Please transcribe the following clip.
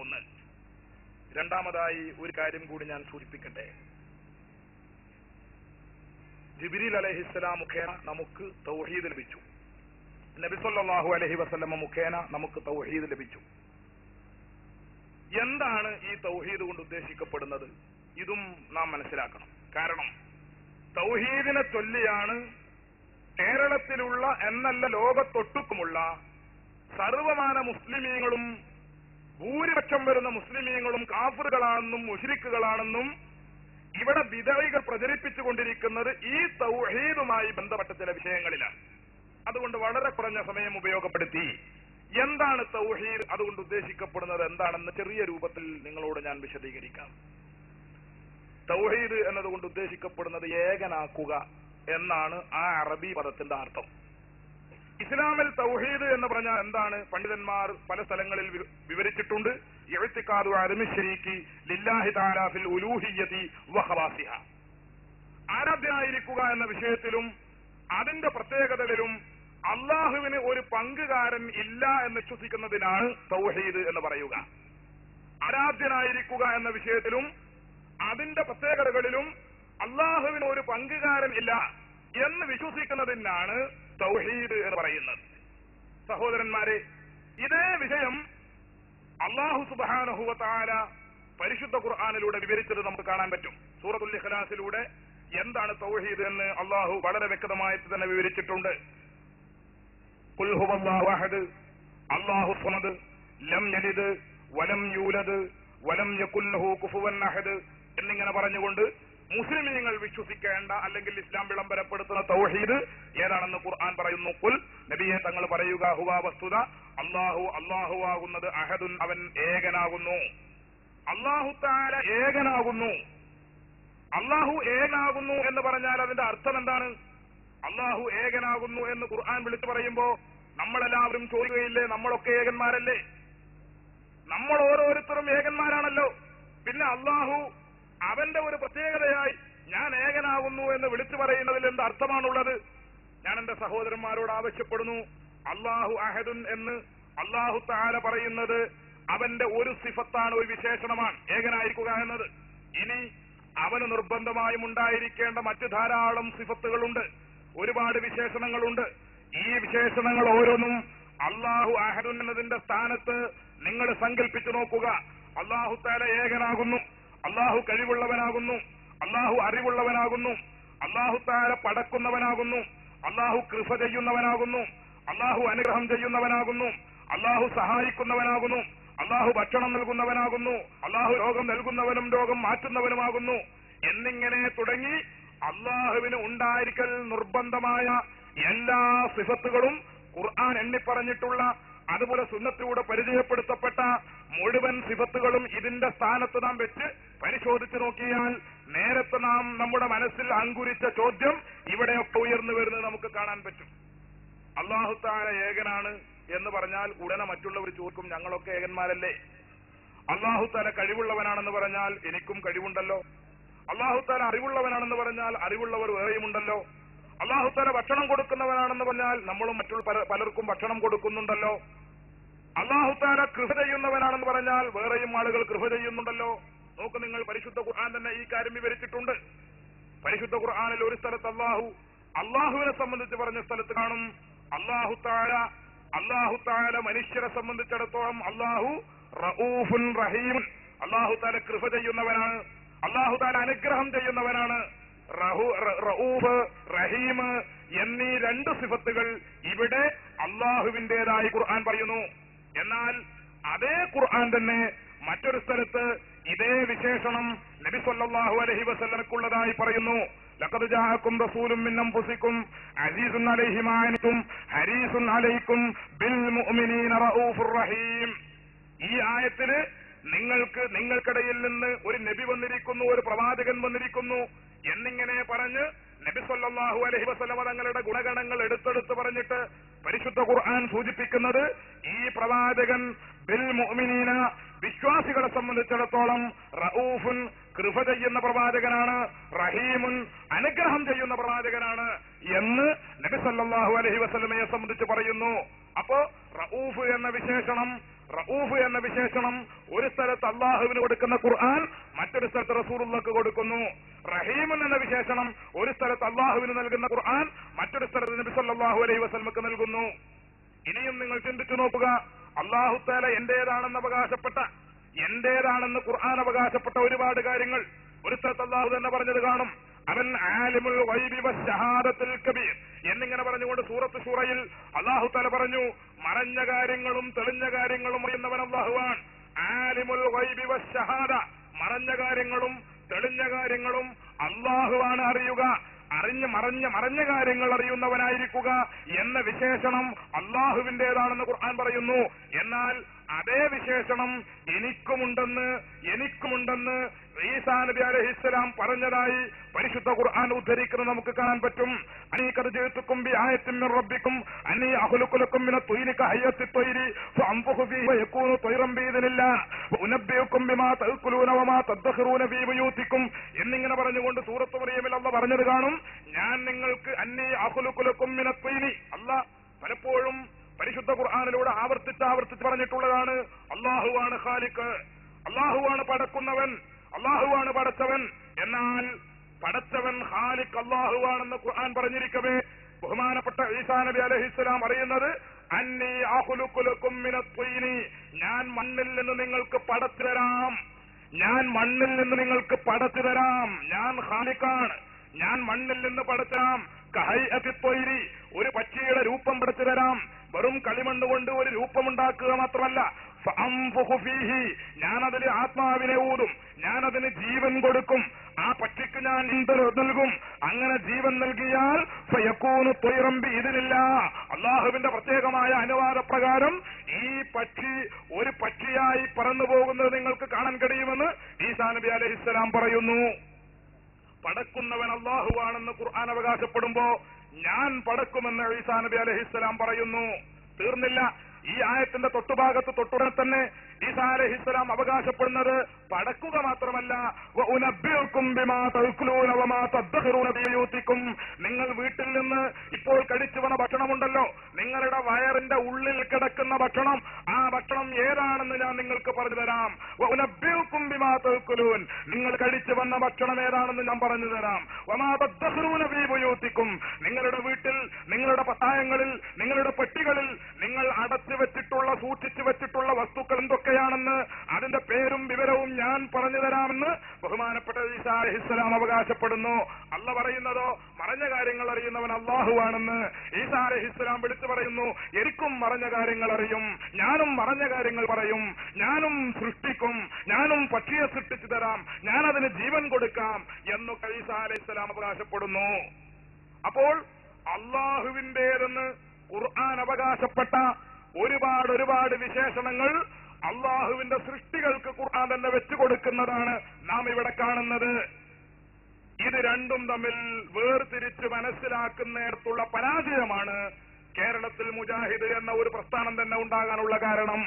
ഒന്ന്. രണ്ടാമതായി ഒരു കാര്യം കൂടി ഞാൻ സൂചിപ്പിക്കട്ടെ. ജിബ്രീൽ അലൈഹിസ്സലാം മുഖേന നമുക്ക് തൗഹീദ് ലഭിച്ചു. നബി സല്ലല്ലാഹു അലൈഹി വസല്ലമ മുഖേന നമുക്ക് തൗഹീദ് ലഭിച്ചു. എന്താണ് ഈ തൗഹീദ് കൊണ്ട് ഉദ്ദേശിക്കപ്പെടുന്നത്? ഇതും നാം മനസ്സിലാക്കണം. കാരണം തൗഹീദിനെ ചൊല്ലിയാണ് കേരളത്തിലുള്ള എന്നല്ല ലോകത്തൊട്ടുക്കുമുള്ള സർവമാന മുസ്ലിമീങ്ങളും ഭൂരിപക്ഷം വരുന്ന മുസ്ലിമീങ്ങളും കാഫിറുകളാണെന്നും മുശ്രിക്കുകളാണെന്നും ഇവിടെ ബിദഅകൾ പ്രചരിപ്പിച്ചുകൊണ്ടിരിക്കുന്നത് ഈ തൗഹീദുമായി ബന്ധപ്പെട്ട ചില വിഷയങ്ങളിലാണ്. അതുകൊണ്ട് വളരെ കുറഞ്ഞ സമയം ഉപയോഗപ്പെടുത്തി എന്താണ് തൗഹീദ്, അതുകൊണ്ട് ഉദ്ദേശിക്കപ്പെടുന്നത് എന്താണെന്ന് ചെറിയ രൂപത്തിൽ നിങ്ങളോട് ഞാൻ വിശദീകരിക്കാം. തൗഹീദ് എന്നതുകൊണ്ട് ഉദ്ദേശിക്കപ്പെടുന്നത് ഏകനാക്കുക എന്നാണ് ആ അറബി പദത്തിന്റെ അർത്ഥം. ഇസ്ലാമിൽ തൗഹീദ് എന്ന് പറഞ്ഞാൽ എന്താണ്? പണ്ഡിതന്മാർ പല സ്ഥലങ്ങളിൽ വിവരിച്ചിട്ടുണ്ട്. ഇഅ്തിഖാദു അദമി ശരീക്കി ലില്ലാഹി തആല ഫിൽ ഉലൂഹിയ്യതി വഖവാസിഹ. ആരാധ്യനായിരിക്കുക എന്ന വിഷയത്തിലും അതിന്റെ പ്രത്യേകതകളിലും അള്ളാഹുവിന് ഒരു പങ്കുകാരൻ ഇല്ല എന്ന് വിശ്വസിക്കുന്നതിനാണ് തൗഹീദ് എന്ന് പറയുക. ആരാധ്യനായിരിക്കുക എന്ന വിഷയത്തിലും അതിന്റെ പ്രത്യേകതകളിലും അള്ളാഹുവിന് ഒരു പങ്കുകാരൻ ഇല്ല എന്ന് വിശ്വസിക്കുന്നതിനാണ് തൗഹീദ് എന്ന് പറയുന്നത്. സഹോദരന്മാരെ, ഇതേ വിഷയം അല്ലാഹു സുബ്ഹാനഹു വ തആല പരിശുദ്ധ ഖുർആനിലൂടെ വിവരിച്ചത് നമുക്ക് കാണാൻ പറ്റും. സൂറത്തുൽ ഇഖ്ലാസിലൂടെ എന്താണ് തൗഹീദ് എന്ന് അല്ലാഹു വളരെ വ്യക്തമായിട്ട് തന്നെ വിവരിച്ചിട്ടുണ്ട്. ഖുൽ ഹുവല്ലാഹു അഹദ് അല്ലാഹു സമദ് ലം യലിദ് വലം യൂലദ് വലം യകുൽ ലഹു കുഫുവൻ അഹദ് എന്നിങ്ങനെ പറഞ്ഞുകൊണ്ട് മുസ്ലിമീങ്ങൾ വിശ്വസിക്കേണ്ട അല്ലെങ്കിൽ ഇസ്ലാം വിളംബരപ്പെടുത്തുന്ന തൗഹീദ് ഏതാണെന്ന് ഖുർആൻ പറയുന്നു. ഖുൽ, നബിയെ തങ്ങൾ പറയുക, ഹുവ വസ്തുത അല്ലാഹു ആകുന്നത് അഹദുൻ, അവൻ ഏകനാകുന്നു. അല്ലാഹു തആല ഏകനാകുന്നു. അല്ലാഹു ഏകനാകുന്നു എന്ന് പറഞ്ഞാൽ അതിന്റെ അർത്ഥം എന്താണ്? അല്ലാഹു ഏകനാകുന്നു എന്ന് ഖുർആൻ വിളിച്ചു പറയുമ്പോ നമ്മളെല്ലാവരും ചോദിക്കുകയില്ലേ, നമ്മളൊക്കെ ഏകന്മാരല്ലേ? നമ്മൾ ഓരോരുത്തരും ഏകന്മാരാണല്ലോ. പിന്നെ അല്ലാഹു അവന്റെ ഒരു പ്രത്യേകതയായി ഞാൻ ഏകനാകുന്നു എന്ന് വിളിച്ചു പറയുന്നതിൽ എന്ത് അർത്ഥമാണുള്ളത്? ഞാൻ എന്റെ സഹോദരന്മാരോട് ആവശ്യപ്പെടുന്നു, അല്ലാഹു അഹദുൻ എന്ന് അല്ലാഹു തആല പറയുന്നത് അവന്റെ ഒരു സിഫത്താണ്, ഒരു വിശേഷണമാണ് ഏകനായിരിക്കുക എന്നത്. ഇനി അവന് നിർബന്ധമായും ഉണ്ടായിരിക്കേണ്ട മറ്റു ധാരാളം സിഫത്തുകളുണ്ട്, ഒരുപാട് വിശേഷണങ്ങളുണ്ട്. ഈ വിശേഷണങ്ങൾ ഓരോന്നും അല്ലാഹു അഹദുൻ എന്നതിന്റെ സ്ഥാനത്ത് നിങ്ങൾ സങ്കല്പിച്ചു നോക്കുക. അല്ലാഹു തആല ഏകനാകുന്നു, അല്ലാഹു കഴിവുള്ളവനാകുന്നു, അല്ലാഹു അറിവുള്ളവനാകുന്നു, അല്ലാഹു തആല പടക്കുന്നവനാകുന്നു, അല്ലാഹു കൃപ ചെയ്യുന്നവനാകുന്നു, അല്ലാഹു അനുഗ്രഹം ചെയ്യുന്നവനാകുന്നു, അല്ലാഹു സഹായിക്കുന്നവനാകുന്നു, അല്ലാഹു ഭക്ഷണം നൽകുന്നവനാകുന്നു, അല്ലാഹു രോഗം നൽകുന്നവനും രോഗം മാറ്റുന്നവനുമാകുന്നു എന്നിങ്ങനെ തുടങ്ങി അല്ലാഹുവിന് ഉണ്ടായിരിക്കൽ നിർബന്ധമായ എല്ലാ സിഫത്തുകളും ഖുർആൻ എണ്ണിപ്പറഞ്ഞിട്ടുള്ള, അതുപോലെ സുന്നത്തിലൂടെ പരിചയപ്പെടുത്തപ്പെട്ട മുഴുവൻ സിഫത്തുകളും ഇതിന്റെ സ്ഥാനത്ത് നാം വെച്ച് പരിശോധിച്ചു നോക്കിയാൽ നേരത്തെ നാം നമ്മുടെ മനസ്സിൽ അങ്കുരിച്ച ചോദ്യം ഇവിടെയൊക്കെ ഉയർന്നു വരുന്നത് നമുക്ക് കാണാൻ പറ്റും. അല്ലാഹു തആല ഏകനാണ് എന്ന് പറഞ്ഞാൽ ഉടനെ മറ്റുള്ളവർ ചോദിക്കും, ഞങ്ങളൊക്കെ ഏകന്മാരല്ലേ? അല്ലാഹു തആല കഴിവുള്ളവനാണെന്ന് പറഞ്ഞാൽ എനിക്കും കഴിവുണ്ടല്ലോ. അല്ലാഹു തആല അറിവുള്ളവനാണെന്ന് പറഞ്ഞാൽ അറിവുള്ളവർ വേറെയുമുണ്ടല്ലോ. അല്ലാഹു തആല ഭക്ഷണം കൊടുക്കുന്നവനാണെന്ന് പറഞ്ഞാൽ നമ്മളും മറ്റുള്ള പലർക്കും ഭക്ഷണം കൊടുക്കുന്നുണ്ടല്ലോ. അല്ലാഹു തആല കൃപ ചെയ്യുന്നവനാണെന്ന് പറഞ്ഞാൽ വേറെയും ആളുകൾ കൃപ ചെയ്യുന്നുണ്ടല്ലോ. നോക്ക് നിങ്ങൾ, പരിശുദ്ധ ഖുർആൻ തന്നെ ഈ കാര്യം വിവരിച്ചിട്ടുണ്ട്. പരിശുദ്ധ ഖുർആനിൽ ഒരു സ്ഥലത്ത് അല്ലാഹുവിനെ സംബന്ധിച്ച് പറഞ്ഞ സ്ഥലത്ത് കാണും അല്ലാഹു തആല മനുഷ്യരെ സംബന്ധിച്ചിടത്തോളം അല്ലാഹു റഊഫുൻ റഹീമുൻ, അല്ലാഹു തആല കൃപ ചെയ്യുന്നവനാണ്, അല്ലാഹു തആല അനുഗ്രഹം ചെയ്യുന്നവനാണ്. റഊഫ്, റഹീം എന്നീ രണ്ട് സിഫത്തുകൾ ഇവിടെ അല്ലാഹുവിന്റേതായി ഖുർആൻ പറയുന്നു. എന്നാൽ അതേ ഖുർആൻ തന്നെ മറ്റൊരു സ്ഥലത്ത് ഇതേ വിശേഷണം നബി സല്ലല്ലാഹു അലൈഹി വസല്ലമക്കുള്ളതായി പറയുന്നു. ലഖദ് ജാഅക്കും റസൂലും മിൻ അൻഫുസിക്കും അസീസുൻ അലൈഹി മാ അനിതും ഹരീസുൻ അലൈക്കും ബിൽ മുഅ്മിനീന റഊഫുർ റഹീം. ഈ ആയത്തില് നിങ്ങൾക്കിടയിൽ നിന്ന് ഒരു നബി വന്നിരിക്കുന്നു, ഒരു പ്രവാചകൻ വന്നിരിക്കുന്നു എന്നിങ്ങനെ പറഞ്ഞ് നബി സല്ലല്ലാഹു അലൈഹി വസല്ലമ തങ്ങളുടെ ഗുണഗണങ്ങൾ എടുത്തെടുത്ത് പറഞ്ഞിട്ട് പരിശുദ്ധ ഖുർആൻ സൂചിപ്പിക്കുന്നത് ഈ പ്രവാചകൻ ബിൽ മുഅ്മിനീന, വിശ്വാസികളെ സംബന്ധിച്ചിടത്തോളം റഊഫുൻ, കൃപ ചെയ്യുന്ന പ്രവാചകനാണ്, റഹീമുൻ, അനുഗ്രഹം ചെയ്യുന്ന പ്രവാചകനാണ് എന്ന് നബി സല്ലല്ലാഹു അലൈഹി വസല്ലമയെ സംബന്ധിച്ച് പറയുന്നു. അപ്പോ റഊഫ് എന്ന വിശേഷണം റഊഫ് എന്ന വിശേഷണം ഒരു സ്ഥലത്ത് അള്ളാഹുവിന് കൊടുക്കുന്ന ഖുർആൻ മറ്റൊരു സ്ഥലത്ത് റസൂലുള്ളാഹിക്ക് കൊടുക്കുന്നു. റഹീമുൻ എന്ന വിശേഷണം ഒരു സ്ഥലത്ത് അള്ളാഹുവിന് നൽകുന്ന ഖുർആൻ മറ്റൊരു സ്ഥലത്ത് നബി സല്ലല്ലാഹു അലൈഹി വസല്ലമക്ക് നൽകുന്നു. ഇനിയും നിങ്ങൾ ചിന്തിച്ചു നോക്കുക, അല്ലാഹു തആല എന്റേതാണെന്ന് ഖുർആൻ അവകാശപ്പെട്ട ഒരുപാട് കാര്യങ്ങൾ ഒരു സ്ഥലത്ത് അല്ലാഹു തന്നെ പറഞ്ഞത് കാണും. അവൻ ആലിമുൽ ഗൈബി വശഹാദത്തുൽ കബീർ എന്നിങ്ങനെ പറഞ്ഞുകൊണ്ട് സൂറത്ത് ശൂറയിൽ അല്ലാഹു തആല പറഞ്ഞു, മറഞ്ഞ കാര്യങ്ങളും തെളിഞ്ഞ കാര്യങ്ങളും അറിയുന്നവൻ അല്ലാഹുവാണ്. ആലിമുൽ ഗൈബി വശഹാദ, മറഞ്ഞ കാര്യങ്ങളും തെളിഞ്ഞ കാര്യങ്ങളും അല്ലാഹുവാണ് അറിയുക. മറഞ്ഞ കാര്യങ്ങൾ അറിയുന്നവനായിരിക്കുക എന്ന വിശേഷണം അള്ളാഹുവിന്റേതാണെന്ന് ഖുർആൻ പറയുന്നു. എന്നാൽ അതേ വിശേഷണം എനിക്കുമുണ്ടെന്ന് ഈസാ നബി അലൈഹിസ്സലാം പറഞ്ഞതായി പരിശുദ്ധ ഖുർആൻ ഉദ്ധരിക്കുന്നത് നമുക്ക് കാണാൻ പറ്റും. അനീ ഖദ് ജിഅ്തുകും ബിആയത്തിൻ മിർ റബ്ബിക്കും അന്നീ അഖ്ലുഖു ലക്കും മിന ത്വയ്രി കഹയ്യത്തി ത്വയ്രി ഫഅൻഫുഖു ഫീഹി വയകൂനു ത്വയ്റൻ ബിഇദ്നില്ലാഹ് വഉനബ്ബിഉകും ബിമാ തഅകുലൂന വമാ തദ്ഖിറൂന ഫീ ബുയൂതിക്കും എന്നിങ്ങനെ പറഞ്ഞുകൊണ്ട് സൂറത്ത് മറിയമിൽ അല്ലാഹ് പറഞ്ഞത് കാണും, ഞാൻ നിങ്ങൾക്ക് അന്നീ അഖ്ലുഖു ലക്കും മിന ത്വയ്രി. അല്ലാഹ് പലപ്പോഴും പരിശുദ്ധ ഖുർആനിലൂടെ ആവർത്തിച്ച് പറഞ്ഞിട്ടുള്ളതാണ്, അല്ലാഹുവാണ് ഖാലിഖ്, അല്ലാഹുവാണ് പടക്കുന്നവൻ, അല്ലാഹുവാണ് പടച്ചവൻ. എന്നാൽ പടച്ചവൻ ഖാലിഖ് അല്ലാഹുവാണെന്ന് ഖുർആൻ പറഞ്ഞിരിക്കവേ ബഹുമാനപ്പെട്ട ഈസാ നബി അലൈഹിസ്സലാം അറിയുന്നത് അന്നീ അഖ്ലുഖു ലക്കും മിനത് ത്വയ്രി, ഞാൻ മണ്ണിൽ നിന്ന് നിങ്ങൾക്ക് പടച്ചു തരാം, ഞാൻ ഖാലിഖാണ്, ഞാൻ മണ്ണിൽ നിന്ന് പടച്ചാം. കഹയ്യത്തി ത്വയ്രി, ഒരു പക്ഷിയുടെ രൂപം പടച്ചു തരാം. വെറും കളിമണ്ണ് കൊണ്ട് ഒരു രൂപമുണ്ടാക്കുക മാത്രമല്ല, ഫഅൻഫുഖു ഫീഹി, ഞാനതിൽ ആത്മാവിനെ ഊതും, ഞാനതിന് ജീവൻ കൊടുക്കും, ആ പക്ഷിക്ക് ഞാൻ നൽകും. അങ്ങനെ ജീവൻ നൽകിയാൽ ഫയകൂനു ത്വയ്റൻ ബിഇദ്നില്ലാഹ്, അല്ലാഹുവിന്റെ പ്രത്യേകമായ അനുവാദപ്രകാരം ഈ പക്ഷി ഒരു പക്ഷിയായി പറന്നു പോകുന്നത് നിങ്ങൾക്ക് കാണാൻ കഴിയുമെന്ന് ഈസാ നബി അലൈഹിസ്സലാം പറയുന്നു. പടക്കുന്നവൻ അല്ലാഹുവാണെന്ന് ഖുർആൻ അവകാശപ്പെടുമ്പോ ഞാൻ പടക്കുമെന്ന് ഈസാ നബി അലൈഹിസ്സലാം പറയുന്നു. തീർന്നില്ല, ഈ ആയത്തിന്റെ തൊട്ടുടനെ തന്നെ ഈസാ അലൈഹിസ്സലാം അവകാശപ്പെടുന്നത് പടക്കുക മാത്രമല്ല, വഉനബ്ബിഉകും ബിമാ തഅകുലൂന വമാ തദ്ഖിറൂന ഫീ ബുയൂതിക്കും, നിങ്ങൾ വീട്ടിൽ നിന്ന് ഇപ്പോൾ കഴിച്ചു വന്ന ഭക്ഷണമുണ്ടല്ലോ, നിങ്ങളുടെ വയറിന്റെ ഉള്ളിൽ കിടക്കുന്ന ഭക്ഷണം, ആ ഭക്ഷണം ഏതാണെന്ന് ഞാൻ നിങ്ങൾക്ക് പറഞ്ഞു തരാം. വഉനബ്ബിഉകും ബിമാ തഅകുലൂൻ, നിങ്ങൾ കഴിച്ചു വന്ന ഭക്ഷണം ഏതാണെന്ന് ഞാൻ പറഞ്ഞു തരാം. വമാ തദ്ഖിറൂന ഫീ ബുയൂതിക്കും, നിങ്ങളുടെ വീട്ടിൽ, നിങ്ങളുടെ പത്തായങ്ങളിൽ, നിങ്ങളുടെ പെട്ടികളിൽ നിങ്ങൾ സൂക്ഷിച്ചു വെച്ചിട്ടുള്ള വസ്തുക്കൾ എന്തൊക്കെയാണെന്ന് അതിന്റെ പേരും വിവരവും ഞാൻ പറഞ്ഞു തരാമെന്ന് ബഹുമാനപ്പെട്ട ഈസാ അലൈഹിസ്സലാം അവകാശപ്പെടുന്നു. അല്ല പറയുന്നതോ മറഞ്ഞ കാര്യങ്ങൾ അറിയുന്നവൻ അല്ലാഹുവാണെന്ന്. ഈസാ അലൈഹിസ്സലാം വിളിച്ചു പറയുന്നു, എനിക്കും മറഞ്ഞ കാര്യങ്ങൾ അറിയും, ഞാനും മറഞ്ഞ കാര്യങ്ങൾ പറയും, ഞാനും സൃഷ്ടിക്കും, ഞാനും പക്ഷിയെ സൃഷ്ടിച്ചു തരാം, ഞാനതിന് ജീവൻ കൊടുക്കാം എന്നൊക്കെ ഈസാ അലൈഹിസ്സലാം അവകാശപ്പെടുന്നു. അപ്പോൾ അല്ലാഹുവിന്റേതെന്ന് ഖുർആൻ അവകാശപ്പെട്ട ഒരുപാട് വിശേഷണങ്ങൾ അള്ളാഹുവിന്റെ സൃഷ്ടികൾക്ക് ഖുർആൻ തന്നെ വെച്ചു കൊടുക്കുന്നതാണ് നാം ഇവിടെ കാണുന്നത്. ഇത് രണ്ടും തമ്മിൽ വേർതിരിച്ച് മനസ്സിലാക്കുന്നിടത്തുള്ള പരാജയമാണ് കേരളത്തിൽ മുജാഹിദ് എന്ന ഒരു പ്രസ്ഥാനം തന്നെ ഉണ്ടാകാനുള്ള കാരണം.